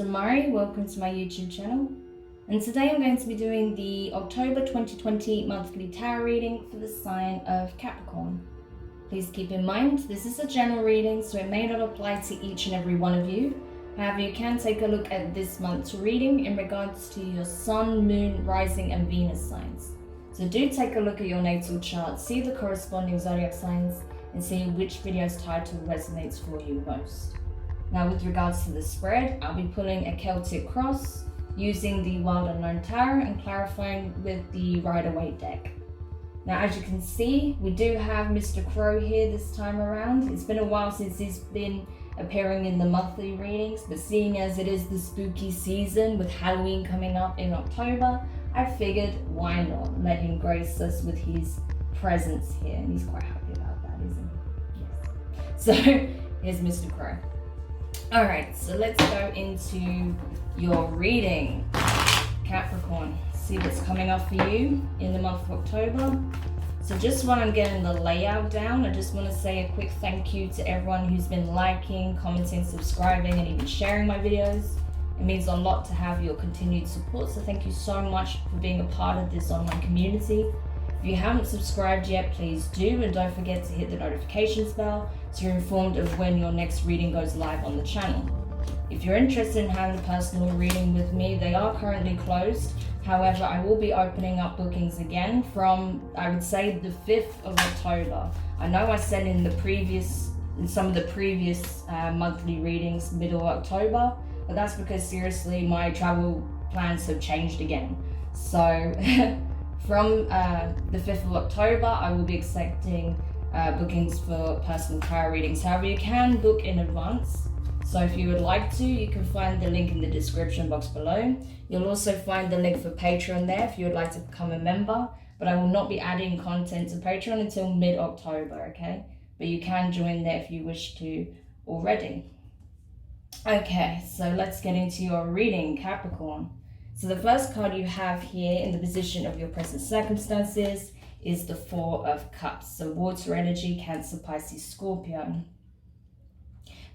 Demari, welcome to my YouTube channel, and today I'm going to be doing the October 2020 monthly tarot reading for the sign of Capricorn. Please keep in mind this is a general reading, so it may not apply to each and every one of you. However, you can take a look at this month's reading in regards to your Sun, Moon, Rising and Venus signs. So do take a look at your natal chart, see the corresponding zodiac signs and see which video's title resonates for you most. Now, with regards to the spread, I'll be pulling a Celtic cross using the Wild Unknown Tarot and clarifying with the Rider-Waite deck. Now, as you can see, we do have Mr. Crow here this time around. It's been a while since he's been appearing in the monthly readings, but seeing as it is the spooky season with Halloween coming up in October, I figured why not let him grace us with his presence here. And he's quite happy about that, isn't he? Yes. So here's Mr. Crow. Alright, so let's go into your reading, Capricorn. See what's coming up for you in the month of October. So just while I'm getting the layout down, I just want to say a quick thank you to everyone who's been liking, commenting, subscribing, and even sharing my videos. It means a lot to have your continued support, so thank you so much for being a part of this online community. If you haven't subscribed yet, please do, and don't forget to hit the notifications bell so you're informed of when your next reading goes live on the channel. If you're interested in having a personal reading with me, they are currently closed. However, I will be opening up bookings again from, I would say, the 5th of October. I know I said in some of the previous monthly readings, middle of October, but that's because seriously, my travel plans have changed again. So from the 5th of October, I will be accepting bookings for personal tarot readings. However, you can book in advance. So if you would like to, you can find the link in the description box below. You'll also find the link for Patreon there if you would like to become a member. But I will not be adding content to Patreon until mid-October, okay? But you can join there if you wish to already. Okay, so let's get into your reading, Capricorn. So the first card you have here in the position of your present circumstances is the Four of Cups. So water energy, Cancer, Pisces, Scorpio.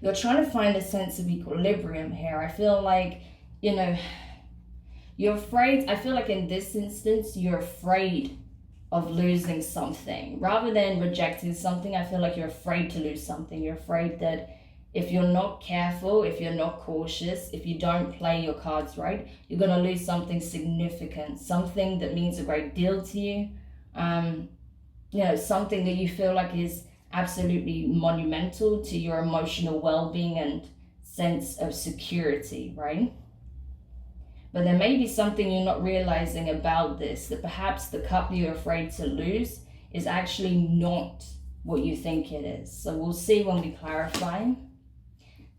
You're trying to find a sense of equilibrium here. I feel like, you're afraid. I feel like in this instance, you're afraid of losing something. Rather than rejecting something, I feel like you're afraid to lose something. You're afraid that if you're not careful, if you're not cautious, if you don't play your cards right, you're going to lose something significant, something that means a great deal to you. Something that you feel like is absolutely monumental to your emotional well-being and sense of security, right? But there may be something you're not realizing about this, that perhaps the cup you're afraid to lose is actually not what you think it is. So we'll see when we clarify.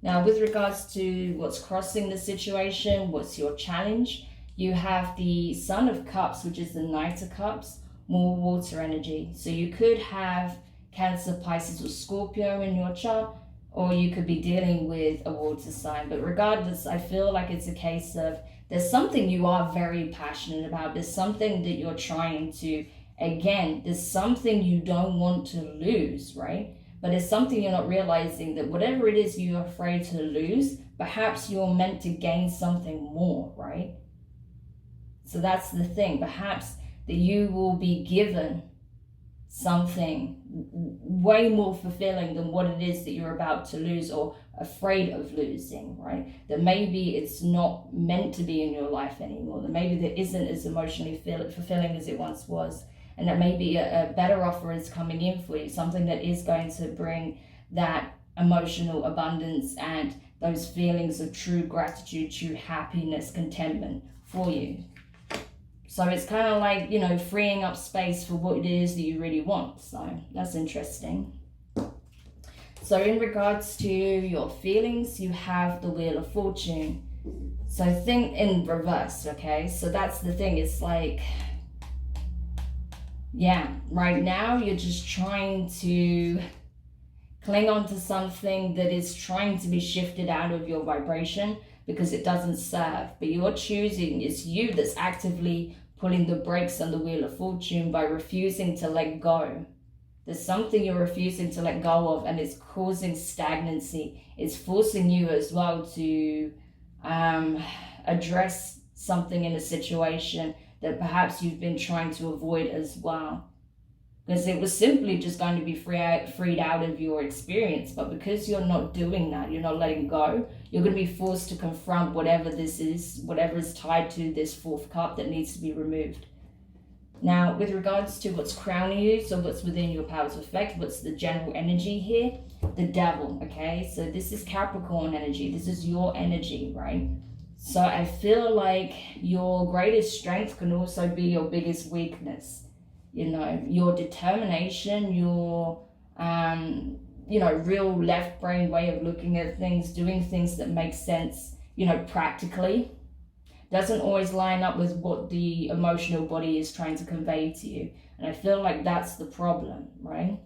Now, with regards to what's crossing the situation, what's your challenge? You have the Sun of Cups, which is the Knight of Cups, more water energy. So you could have Cancer, Pisces, or Scorpio in your chart, or you could be dealing with a water sign. But regardless, I feel like it's a case of there's something you are very passionate about. There's something that you're trying to, again, there's something you don't want to lose, right? But it's something you're not realizing, that whatever it is you're afraid to lose, perhaps you're meant to gain something more, right? So that's the thing. Perhaps that you will be given something way more fulfilling than what it is that you're about to lose or afraid of losing, right? That maybe it's not meant to be in your life anymore. That maybe there isn't as emotionally fulfilling as it once was. And that maybe a better offer is coming in for you, something that is going to bring that emotional abundance and those feelings of true gratitude, true happiness, contentment for you. So it's kind of like, freeing up space for what it is that you really want. So that's interesting. So in regards to your feelings, you have the Wheel of Fortune. So think in reverse, okay? So that's the thing. It's like, right now you're just trying to cling on to something that is trying to be shifted out of your vibration because it doesn't serve. But you're choosing, it's you that's actively pulling the brakes on the Wheel of Fortune by refusing to let go. There's something you're refusing to let go of, and it's causing stagnancy. It's forcing you as well to address something in a situation that perhaps you've been trying to avoid as well. Because it was simply just going to be freed out of your experience. But because you're not doing that, you're not letting go, you're going to be forced to confront whatever this is, whatever is tied to this fourth cup that needs to be removed. Now, with regards to what's crowning you, so what's within your powers of effect, what's the general energy here? The devil, okay? So this is Capricorn energy. This is your energy, right? So I feel like your greatest strength can also be your biggest weakness. You know, your determination, your, real left brain way of looking at things, doing things that make sense, practically, doesn't always line up with what the emotional body is trying to convey to you. And I feel like that's the problem, right?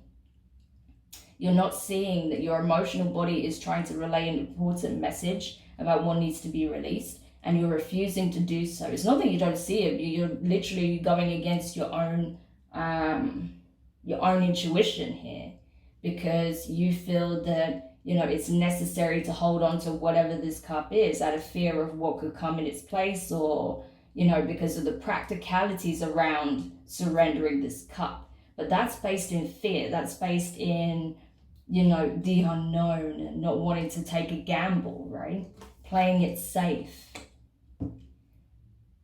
You're not seeing that your emotional body is trying to relay an important message about what needs to be released, and you're refusing to do so. It's not that you don't see it, you're literally going against your own intuition here, because you feel that it's necessary to hold on to whatever this cup is out of fear of what could come in its place, or because of the practicalities around surrendering this cup. But that's based in fear. That's based in the unknown and not wanting to take a gamble, right? Playing it safe.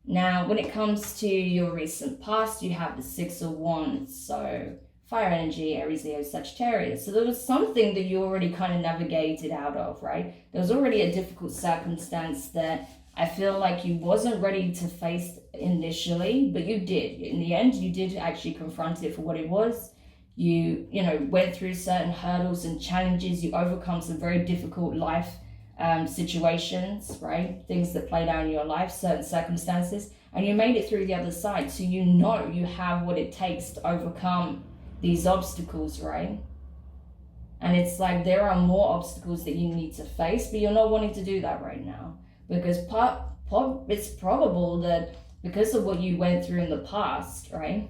Now, when it comes to your recent past, you have the Six of Wands. So fire energy, Aries, Leo, Sagittarius. So there was something that you already kind of navigated out of, right? There was already a difficult circumstance that I feel like you wasn't ready to face initially, but you did. In the end, you did actually confront it for what it was. You went through certain hurdles and challenges. You overcome some very difficult life situations, right? Things that played out in your life, certain circumstances, and you made it through the other side. So you have what it takes to overcome these obstacles, right? And it's like there are more obstacles that you need to face, but you're not wanting to do that right now, because it's probable that because of what you went through in the past, right?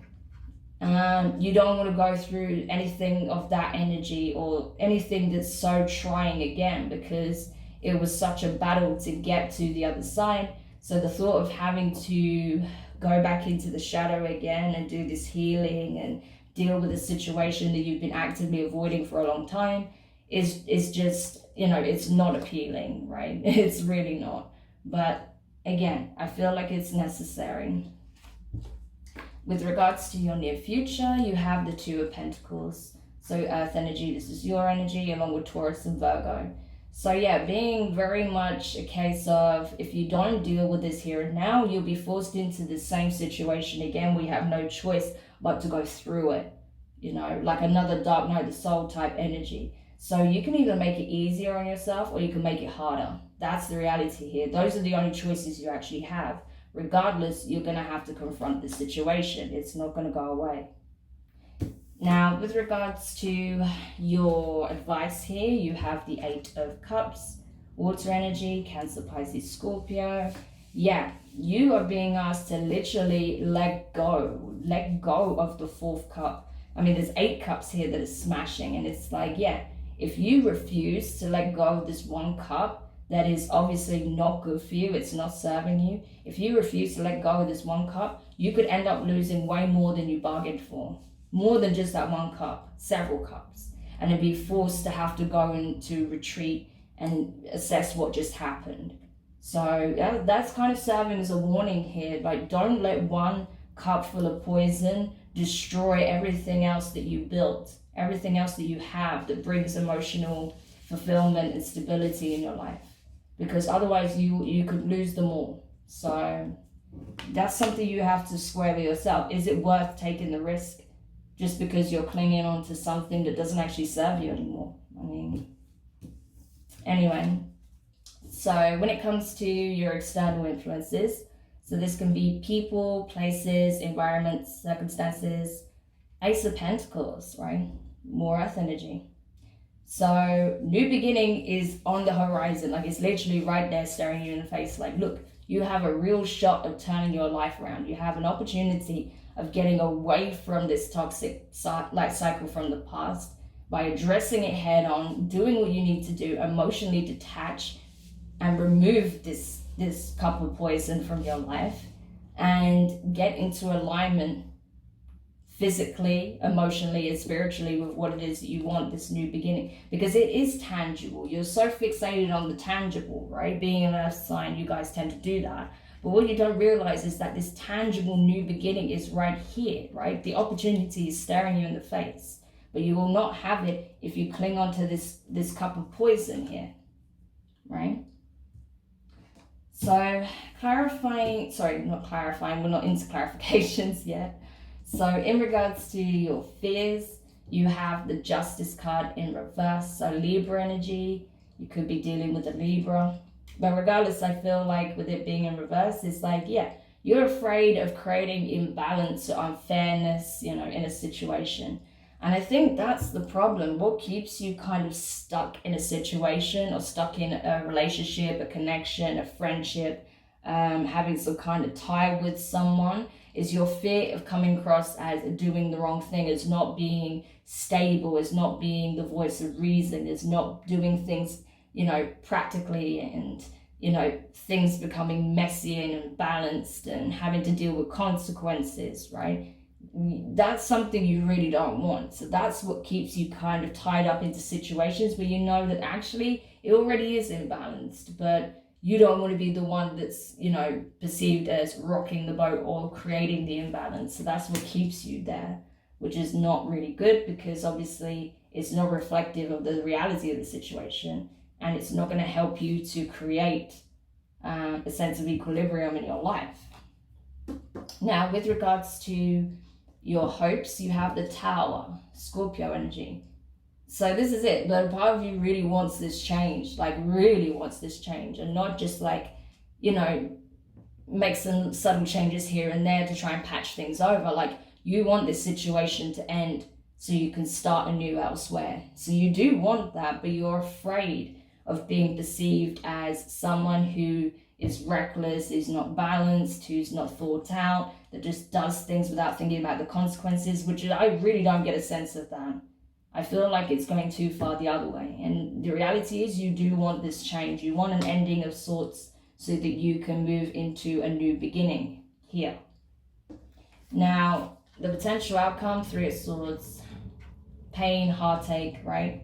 You don't want to go through anything of that energy or anything that's so trying again, because it was such a battle to get to the other side. So the thought of having to go back into the shadow again and do this healing and deal with a situation that you've been actively avoiding for a long time is just, it's not appealing, right? It's really not. But again, I feel like it's necessary. With regards to your near future, you have the Two of Pentacles. So Earth energy, this is your energy, along with Taurus and Virgo. So yeah, being very much a case of, if you don't deal with this here and now, you'll be forced into the same situation again. We have no choice but to go through it, like another dark night of the soul type energy. So you can either make it easier on yourself or you can make it harder. That's the reality here. Those are the only choices you actually have. Regardless, you're going to have to confront the situation. It's not going to go away. Now, with regards to your advice here, you have the Eight of Cups, water energy, Cancer, Pisces, Scorpio. Yeah, you are being asked to literally let go of the fourth cup. I mean, there's 8 cups here that are smashing, and it's like, yeah, if you refuse to let go of this one cup that is obviously not good for you, it's not serving you, if you refuse to let go of this one cup, you could end up losing way more than you bargained for. More than just that one cup, several cups. And be forced to have to go into retreat and assess what just happened. So that's kind of serving as a warning here. Like, don't let one cup full of poison destroy everything else that you built, everything else that you have that brings emotional fulfillment and stability in your life. Because otherwise you could lose them all. So that's something you have to square with yourself. Is it worth taking the risk just because you're clinging on to something that doesn't actually serve you anymore? I mean, anyway. So when it comes to your external influences, so this can be people, places, environments, circumstances. Ace of Pentacles, right? More Earth energy. So new beginning is on the horizon. Like, it's literally right there staring you in the face. Like, look, you have a real shot of turning your life around. You have an opportunity of getting away from this toxic life cycle from the past by addressing it head on, doing what you need to do, emotionally detach, and remove this cup of poison from your life and get into alignment physically, emotionally, and spiritually with what it is that you want, this new beginning, because it is tangible. You're so fixated on the tangible, right? Being an earth sign, you guys tend to do that. But what you don't realize is that this tangible new beginning is right here, right? The opportunity is staring you in the face, but you will not have it if you cling on to this cup of poison here, right? So clarifying, sorry, not clarifying, we're not into clarifications yet. So in regards to your fears, you have the Justice card in reverse. So Libra energy, you could be dealing with a Libra. But regardless, I feel like with it being in reverse, it's like, yeah, you're afraid of creating imbalance or unfairness, in a situation. And I think that's the problem. What keeps you kind of stuck in a situation or stuck in a relationship, a connection, a friendship, having some kind of tie with someone is your fear of coming across as doing the wrong thing, as not being stable, as not being the voice of reason, as not doing things, practically, and, things becoming messy and imbalanced and having to deal with consequences, right? That's something you really don't want. So that's what keeps you kind of tied up into situations where you know that actually it already is imbalanced, but you don't want to be the one that's, perceived as rocking the boat or creating the imbalance. So that's what keeps you there, which is not really good, because obviously it's not reflective of the reality of the situation, and it's not going to help you to create a sense of equilibrium in your life. Now, with regards to your hopes, you have the Tower, Scorpio energy. So this is it. But a part of you really wants this change, and not just make some subtle changes here and there to try and patch things over. Like, you want this situation to end so you can start anew elsewhere. So you do want that, but you're afraid of being perceived as someone who is reckless, is not balanced, who's not thought out, that just does things without thinking about the consequences, which I really don't get a sense of that. I feel like it's going too far the other way. And the reality is, you do want this change. You want an ending of sorts so that you can move into a new beginning here. Now, the potential outcome, 3 of Swords, pain, heartache, right?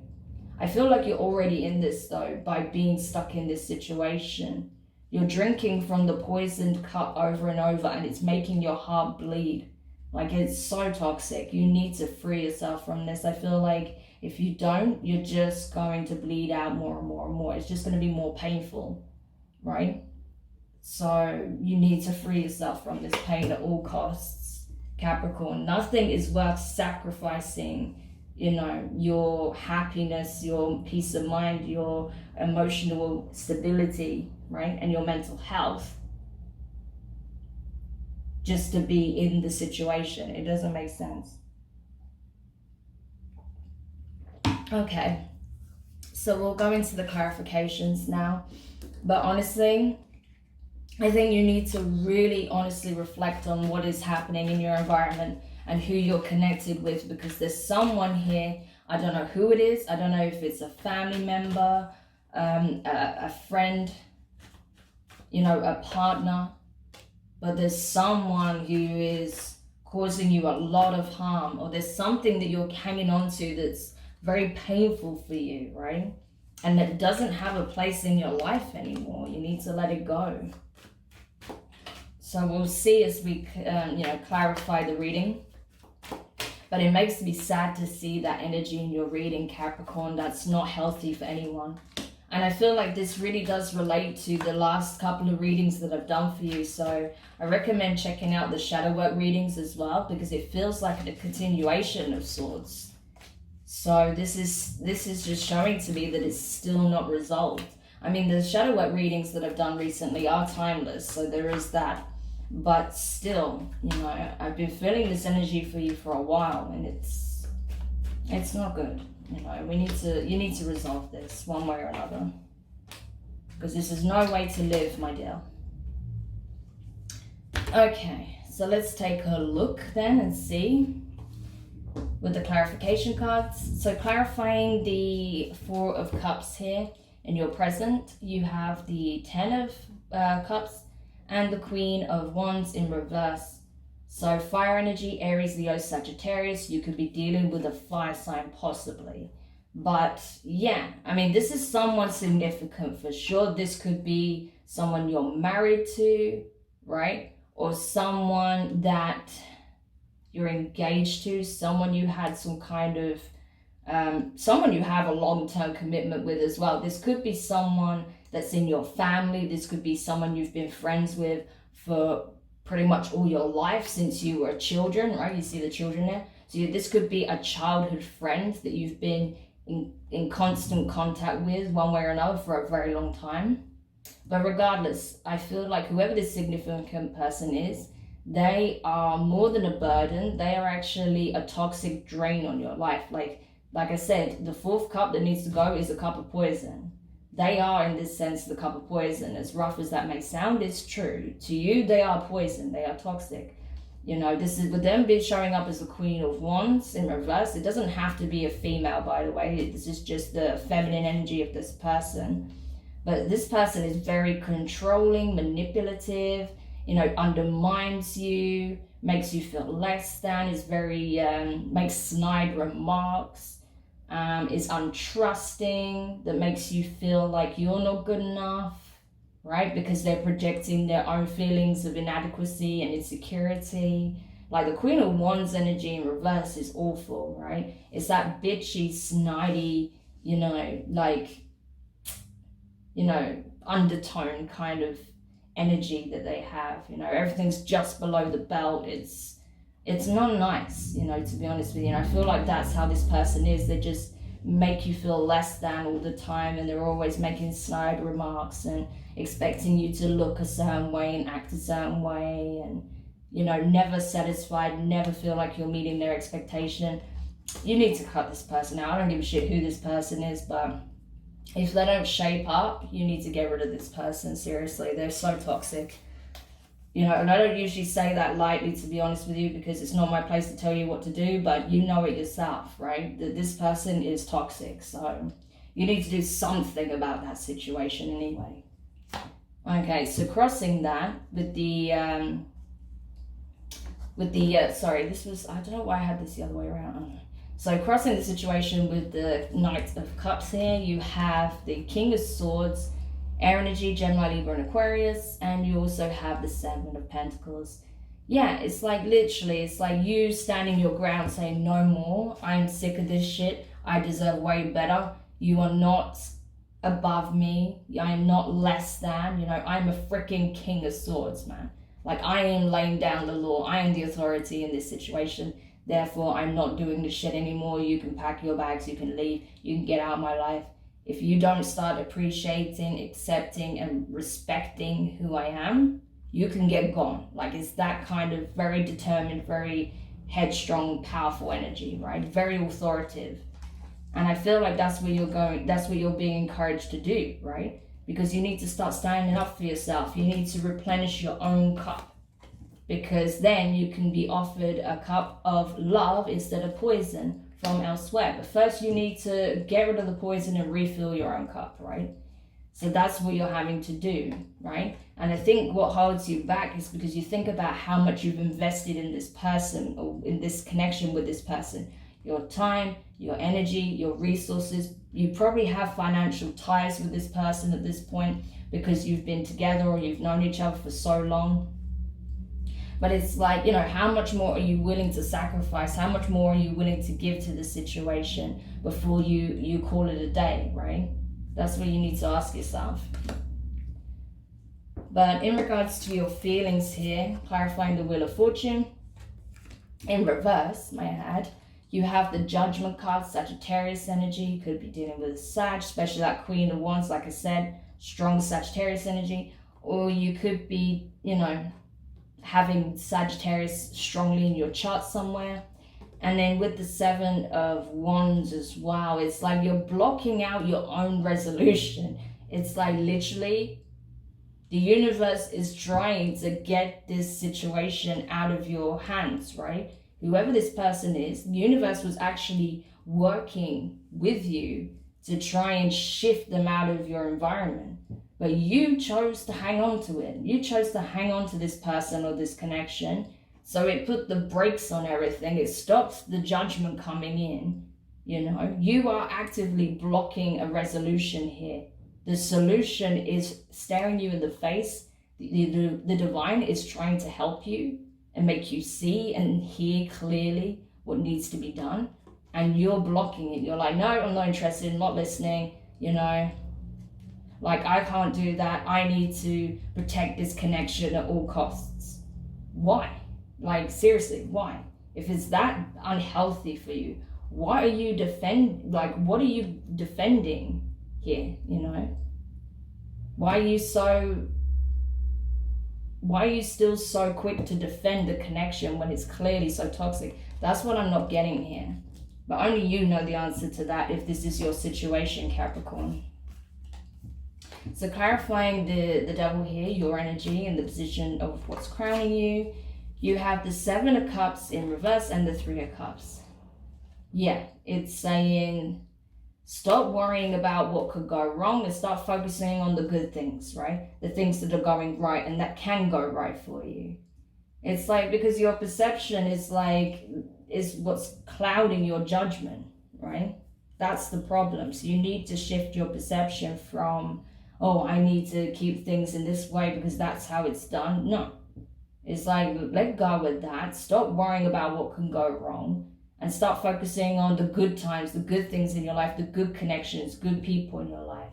I feel like you're already in this, though, by being stuck in this situation. You're drinking from the poisoned cup over and over, and it's making your heart bleed. Like, it's so toxic. You need to free yourself from this. I feel like if you don't, you're just going to bleed out more and more and more. It's just going to be more painful, right? So you need to free yourself from this pain at all costs, Capricorn. Nothing is worth sacrificing, your happiness, your peace of mind, your emotional stability, right? And your mental health, just to be in the situation. It doesn't make sense. Okay, so we'll go into the clarifications now. But honestly, I think you need to really honestly reflect on what is happening in your environment and who you're connected with, because there's someone here, I don't know who it is, I don't know if it's a family member, a friend, a partner, but there's someone who is causing you a lot of harm, or there's something that you're hanging on to that's very painful for you, right? And that doesn't have a place in your life anymore. You need to let it go. So we'll see as we, clarify the reading. But it makes me sad to see that energy in your reading, Capricorn. That's not healthy for anyone. And I feel like this really does relate to the last couple of readings that I've done for you. So I recommend checking out the shadow work readings as well, because it feels like a continuation of sorts. So this is just showing to me that it's still not resolved. I mean, the shadow work readings that I've done recently are timeless, so there is that. But still, I've been feeling this energy for you for a while, and it's not good. You need to resolve this one way or another, because this is no way to live, my dear. Okay, so let's take a look then and see with the clarification cards. So clarifying the 4 of Cups here In your present, you have the Ten of Cups and the Queen of Wands in reverse. So fire energy, Aries, Leo, Sagittarius, you could be dealing with a fire sign possibly. But yeah, I mean, this is someone significant for sure. This could be someone you're married to, right? Or someone that you're engaged to, someone you had some kind of someone you have a long-term commitment with as well. This could be someone that's in your family. This could be someone you've been friends with for pretty much all your life since you were children, right? You see the children there. So this could be a childhood friend that you've been in constant contact with one way or another for a very long time. But regardless, I feel like whoever this significant person is, they are more than a burden. They are actually a toxic drain on your life. Like I said, the fourth cup that needs to go is a cup of poison. They are, in this sense, the cup of poison. As rough as that may sound, it's true. To you, they are poison. They are toxic. You know, this is with them be showing up as the Queen of Wands in reverse. It doesn't have to be a female, by the way. This is just the feminine energy of this person. But this person is very controlling, manipulative, you know, undermines you, makes you feel less than, is very, makes snide remarks. Is untrusting, that makes you feel like you're not good enough, right? Because they're projecting their own feelings of inadequacy and insecurity. Like the Queen of Wands energy in reverse is awful, right? It's that bitchy, snidey, you know, like, you know, undertone kind of energy that they have. You know, everything's just below the belt. It's not nice, you know, to be honest with you. And I feel like that's how this person is. They just make you feel less than all the time, and they're always making snide remarks and expecting you to look a certain way and act a certain way, and, you know, never satisfied, never feel like you're meeting their expectation. You need to cut this person out. I don't give a shit who this person is, but if they don't shape up, you need to get rid of this person. Seriously, they're so toxic. You know, and I don't usually say that lightly, to be honest with you, because it's not my place to tell you what to do, but you know it yourself, right? That this person is toxic, so you need to do something about that situation anyway. Okay, so crossing that with the, sorry, this was, I don't know why I had this the other way around. So crossing the situation with the Knight of Cups here, you have the King of Swords, air energy, Gemini, Libra, and Aquarius, and you also have the Seven of Pentacles. Yeah, it's like literally, it's like you standing your ground saying, no more, I'm sick of this shit, I deserve way better, you are not above me, I am not less than, you know, I'm a freaking King of Swords, man. Like, I am laying down the law, I am the authority in this situation, therefore I'm not doing this shit anymore, you can pack your bags, you can leave, you can get out of my life. If you don't start appreciating, accepting, and respecting who I am, you can get gone. Like, it's that kind of very determined, very headstrong, powerful energy, right? Very authoritative. And I feel like that's where you're going, that's what you're being encouraged to do, right? Because you need to start standing up for yourself. You need to replenish your own cup. Because then you can be offered a cup of love instead of poison from elsewhere. But first you need to get rid of the poison and refill your own cup, right? So that's what you're having to do, right? And I think what holds you back is because you think about how much you've invested in this person or in this connection with this person. Your time, your energy, your resources. You probably have financial ties with this person at this point because you've been together or you've known each other for so long. But it's like, you know, how much more are you willing to sacrifice? How much more are you willing to give to the situation before you call it a day, right? That's what you need to ask yourself. But in regards to your feelings here, clarifying the Wheel of Fortune, in reverse, may I add, you have the Judgment card, Sagittarius energy. You could be dealing with a Sag, especially that Queen of Wands, like I said, strong Sagittarius energy. Or you could be, you know, having Sagittarius strongly in your chart somewhere. And then with the Seven of Wands as well, it's like you're blocking out your own resolution. It's like literally the universe is trying to get this situation out of your hands, right? Whoever this person is, the universe was actually working with you to try and shift them out of your environment. But you chose to hang on to it. You chose to hang on to this person or this connection. So it put the brakes on everything. It stopped the judgment coming in. You are actively blocking a resolution here. The solution is staring you in the face. The divine is trying to help you and make you see and hear clearly what needs to be done. And you're blocking it. You're like, no, I'm not interested, I'm not listening, Like, I can't do that. I need to protect this connection at all costs. Why? Like, seriously, why? If it's that unhealthy for you, why are you what are you defending here, Why are you still so quick to defend the connection when it's clearly so toxic? That's what I'm not getting here. But only you know the answer to that if this is your situation, Capricorn. So clarifying the devil here, your energy and the position of what's crowning you. You have the 7 of Cups in reverse and the 3 of Cups. Yeah, it's saying stop worrying about what could go wrong and start focusing on the good things, right? The things that are going right and that can go right for you. It's like, because your perception is what's clouding your judgment, right? That's the problem. So you need to shift your perception from, oh, I need to keep things in this way because that's how it's done. No. It's like, let go of that. Stop worrying about what can go wrong and start focusing on the good times, the good things in your life, the good connections, good people in your life.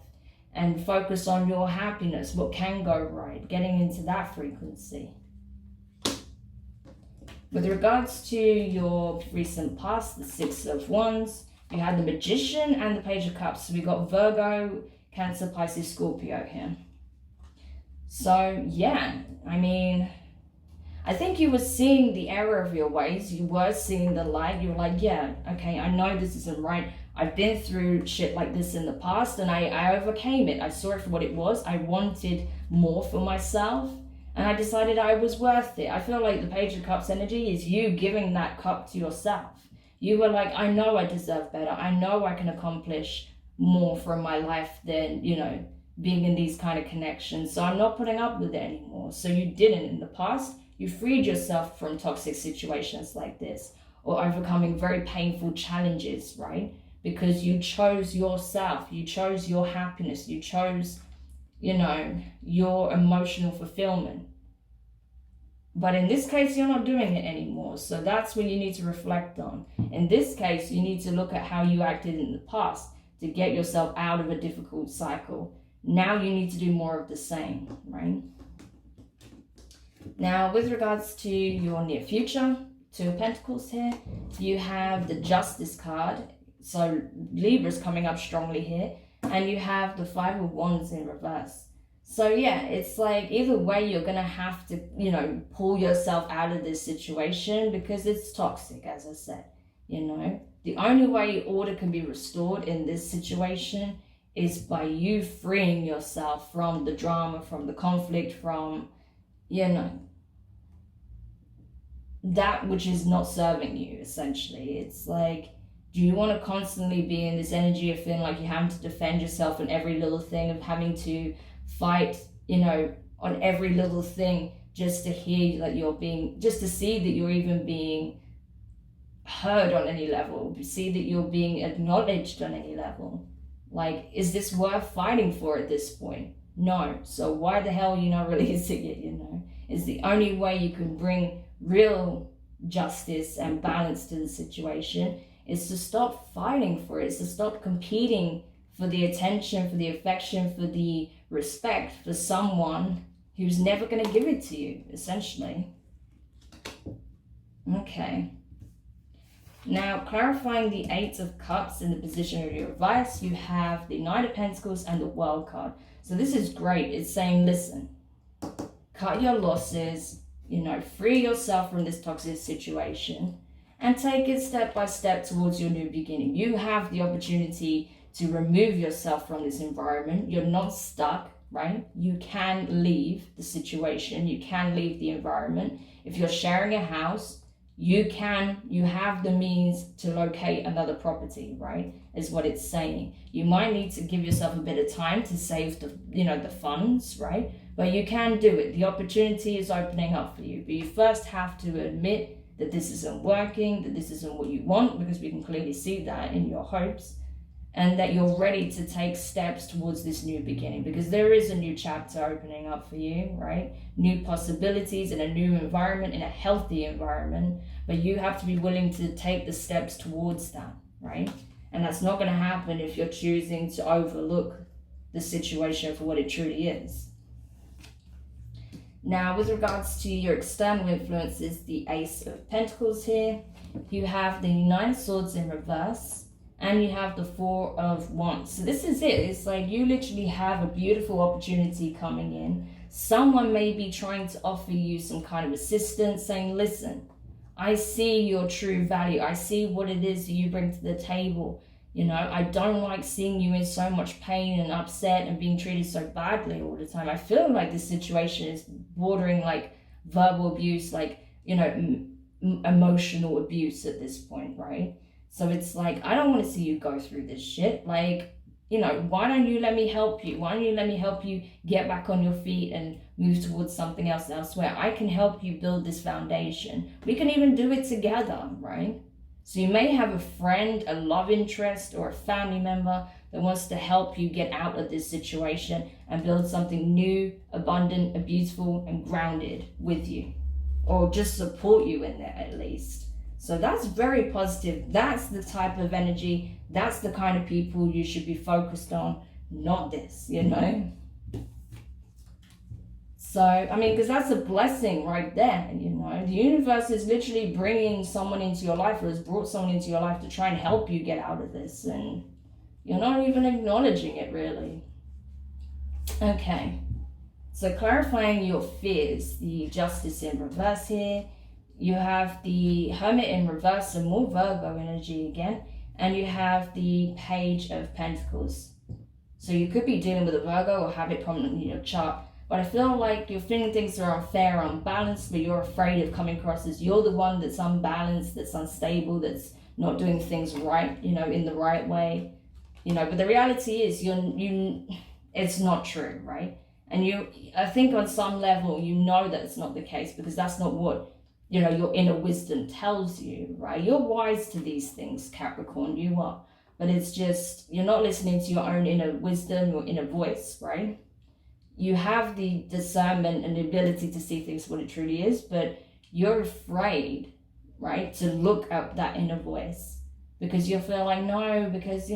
And focus on your happiness, what can go right, getting into that frequency. With regards to your recent past, the 6 of Wands, you had the Magician and the Page of Cups. So we got Virgo, Cancer, Pisces, Scorpio here. So yeah, I think you were seeing the error of your ways. You were seeing the light. You were like, yeah, okay, I know this isn't right. I've been through shit like this in the past and I overcame it. I saw it for what it was. I wanted more for myself. And I decided I was worth it. I feel like the Page of Cups energy is you giving that cup to yourself. You were like, I know I deserve better. I know I can accomplish more from my life than, being in these kind of connections. So I'm not putting up with it anymore. So you didn't in the past. You freed yourself from toxic situations like this or overcoming very painful challenges, right? Because you chose yourself. You chose your happiness. You chose your emotional fulfillment. But in this case, you're not doing it anymore. So that's what you need to reflect on. In this case, you need to look at how you acted in the past to get yourself out of a difficult cycle. Now you need to do more of the same, right? Now, with regards to your near future, 2 of Pentacles here, you have the Justice card. So Libra's coming up strongly here. And you have the 5 of Wands in reverse. So yeah, it's like either way you're going to have to, pull yourself out of this situation because it's toxic, as I said, The only way order can be restored in this situation is by you freeing yourself from the drama, from the conflict, from, that which is not serving you, essentially. It's like, do you want to constantly be in this energy of feeling like you're having to defend yourself in every little thing, of having to fight, on every little thing just to hear that you're being, just to see that you're even being heard on any level, see that you're being acknowledged on any level? Like, is this worth fighting for at this point? No. So why the hell are you not releasing it, It's the only way you can bring real justice and balance to the situation is to stop fighting for it. It's to stop competing for the attention, for the affection, for the respect for someone who's never going to give it to you, essentially. Okay. Now, clarifying the 8 of Cups in the position of your advice, you have the 9 of Pentacles and the World card. So this is great. It's saying, listen, cut your losses, free yourself from this toxic situation and take it step by step towards your new beginning. You have the opportunity to remove yourself from this environment. You're not stuck, right? You can leave the situation. You can leave the environment. If you're sharing a house, you have the means to locate another property, right? Is what it's saying. You might need to give yourself a bit of time to save the, the funds, right? But you can do it. The opportunity is opening up for you. But you first have to admit that this isn't working, that this isn't what you want, because we can clearly see that in your hopes, and that you're ready to take steps towards this new beginning, because there is a new chapter opening up for you, right? New possibilities in a new environment, in a healthy environment, but you have to be willing to take the steps towards that, right? And that's not going to happen if you're choosing to overlook the situation for what it truly is. Now, with regards to your external influences, the Ace of Pentacles here, you have the Nine of Swords in reverse, and you have the Four of Wands. So this is it. It's like you literally have a beautiful opportunity coming in. Someone may be trying to offer you some kind of assistance, saying, listen, I see your true value. I see what it is that you bring to the table. I don't like seeing you in so much pain and upset and being treated so badly all the time. I feel like this situation is bordering like verbal abuse, like, emotional abuse at this point, right? So it's like, I don't want to see you go through this shit. Like, why don't you let me help you? Why don't you let me help you get back on your feet and move towards something else elsewhere? I can help you build this foundation. We can even do it together, right? So you may have a friend, a love interest, or a family member that wants to help you get out of this situation and build something new, abundant, beautiful, and grounded with you. Or just support you in there at least. So that's very positive. That's the type of energy, that's the kind of people you should be focused on, not this, So, because that's a blessing right there, The universe is literally bringing someone into your life, or has brought someone into your life to try and help you get out of this, and you're not even acknowledging it, really. Okay, so clarifying your fears, the Justice in reverse here. You have the Hermit in reverse, so more Virgo energy again, and you have the Page of Pentacles. So you could be dealing with a Virgo or have it prominently in your chart. But I feel like you're feeling things are unfair, unbalanced, but you're afraid of coming across as you're the one that's unbalanced, that's unstable, that's not doing things right, in the right way. But the reality is it's not true, right? And I think on some level, that it's not the case, because that's not what, your inner wisdom tells you, right? You're wise to these things, Capricorn, you are. But it's just, you're not listening to your own inner wisdom, your inner voice, right? You have the discernment and the ability to see things for what it truly is, but you're afraid, right, to look at that inner voice, because you feel like, no, because,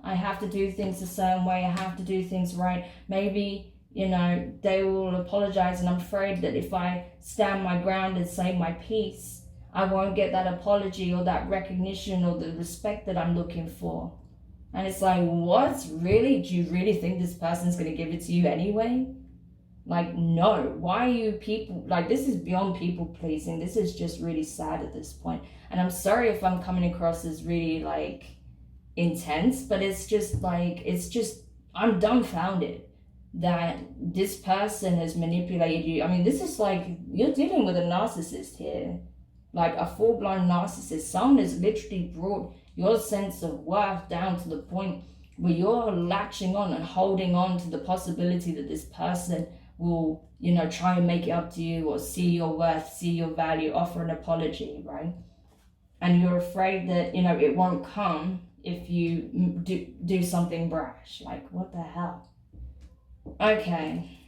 I have to do things a certain way, I have to do things right. Maybe, they will apologize, and I'm afraid that if I stand my ground and say my piece, I won't get that apology or that recognition or the respect that I'm looking for. And it's like, what? Really? Do you really think this person's going to give it to you anyway? Like, no. Why are you people... Like, this is beyond people pleasing. This is just really sad at this point. And I'm sorry if I'm coming across as really, like, intense. But it's just, I'm dumbfounded that this person has manipulated you. This is like, you're dealing with a narcissist here. Like, a full-blown narcissist. Someone has literally brought your sense of worth down to the point where you're latching on and holding on to the possibility that this person will, try and make it up to you, or see your worth, see your value, offer an apology, right? And you're afraid that, it won't come if you do something brash. Like, what the hell? Okay.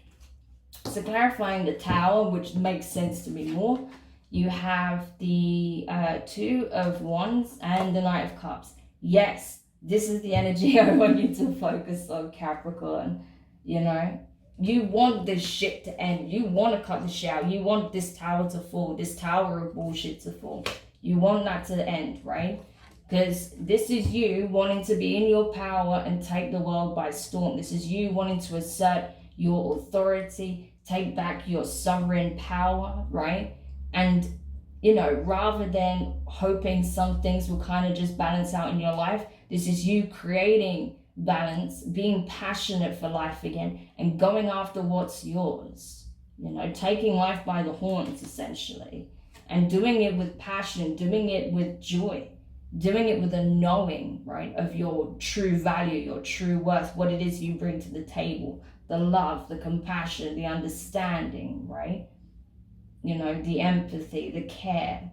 So clarifying the Tower, which makes sense to me more. You have the Two of Wands and the Knight of Cups. Yes, this is the energy I want you to focus on, Capricorn. You want this shit to end. You want to cut the shit out. You want this tower to fall, this tower of bullshit to fall. You want that to end, right? Because this is you wanting to be in your power and take the world by storm. This is you wanting to assert your authority, take back your sovereign power, right? And, rather than hoping some things will kind of just balance out in your life, this is you creating balance, being passionate for life again, and going after what's yours, taking life by the horns, essentially. and doing it with passion, doing it with joy, doing it with a knowing, right, of your true value, your true worth, what it is you bring to the table, the love, the compassion, the understanding, right? You know, the empathy, the care.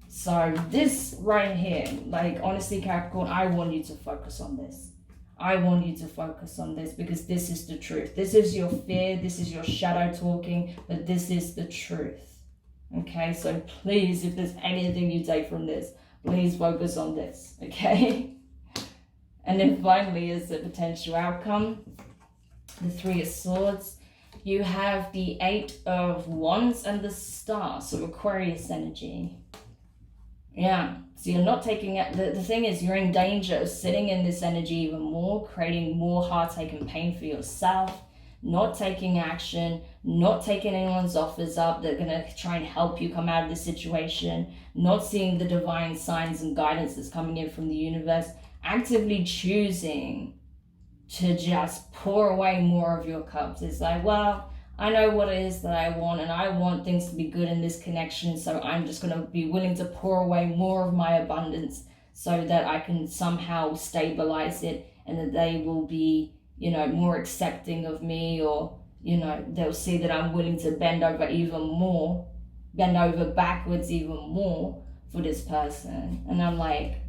So this right here, like honestly, Capricorn, I want you to focus on this. I want you to focus on this because this is the truth. This is your fear, this is your shadow talking, but this is the truth. Okay, so please, if there's anything you take from this, please focus on this, okay? And then finally is the potential outcome, the Three of Swords. You have the Eight of Wands and the Star, so Aquarius energy. Yeah, so you're not taking it. The thing is, you're in danger of sitting in this energy even more, creating more heartache and pain for yourself, not taking action, not taking anyone's offers up that are going to try and help you come out of the situation, not seeing the divine signs and guidance that's coming in from the universe, actively choosing to just pour away more of your cups. It's like, well, I know what it is that I want, and I want things to be good in this connection, so I'm just going to be willing to pour away more of my abundance so that I can somehow stabilize it, and that they will be, you know, more accepting of me, or, you know, they'll see that I'm willing to bend over backwards even more for this person. And I'm like,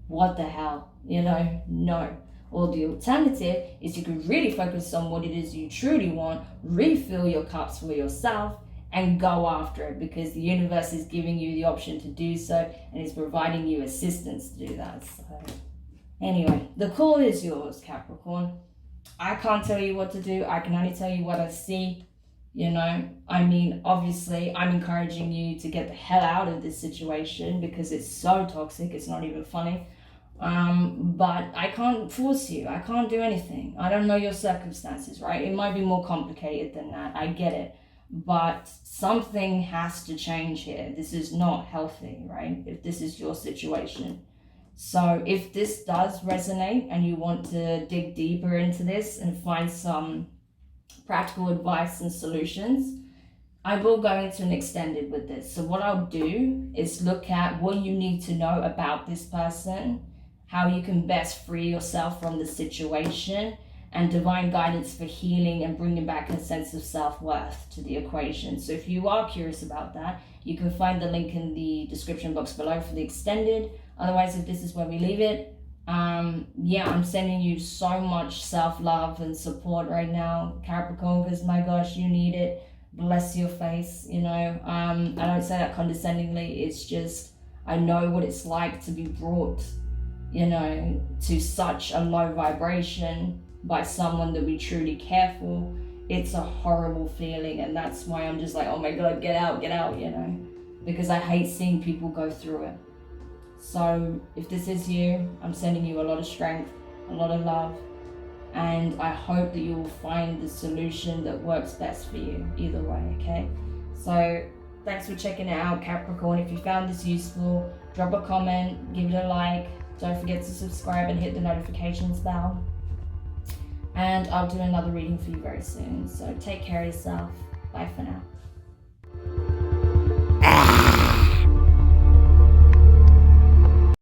what the hell, you know? No. Or the alternative is you can really focus on what it is you truly want, refill your cups for yourself, and go after it, because the universe is giving you the option to do so, and it's providing you assistance to do that. So anyway, the call is yours, Capricorn. I can't tell you what to do. I can only tell you what I see. You know, I mean, obviously, I'm encouraging you to get the hell out of this situation because it's so toxic. It's not even funny. But I can't force you. I can't do anything. I don't know your circumstances, right? It might be more complicated than that. I get it. But something has to change here. This is not healthy, right? If this is your situation. So if this does resonate and you want to dig deeper into this and find some practical advice and solutions, I will go into an extended with this. So what I'll do is look at what you need to know about this person, how you can best free yourself from the situation, and divine guidance for healing and bringing back a sense of self-worth to the equation. So if you are curious about that, you can find the link in the description box below for the extended. Otherwise, if this is where we leave it, yeah, I'm sending you so much self-love and support right now, Capricorn, because my gosh, you need it. Bless your face, you know. I don't say that condescendingly. It's just, I know what it's like to be brought, you know, to such a low vibration by someone that we truly care for. It's a horrible feeling, and that's why I'm just like, oh my God, get out, you know, because I hate seeing people go through it. So if this is you, I'm sending you a lot of strength, a lot of love, and I hope that you will find the solution that works best for you either way, okay? So thanks for checking it out, Capricorn. If you found this useful, drop a comment, give it a like. Don't forget to subscribe and hit the notifications bell. And I'll do another reading for you very soon. So take care of yourself. Bye for now.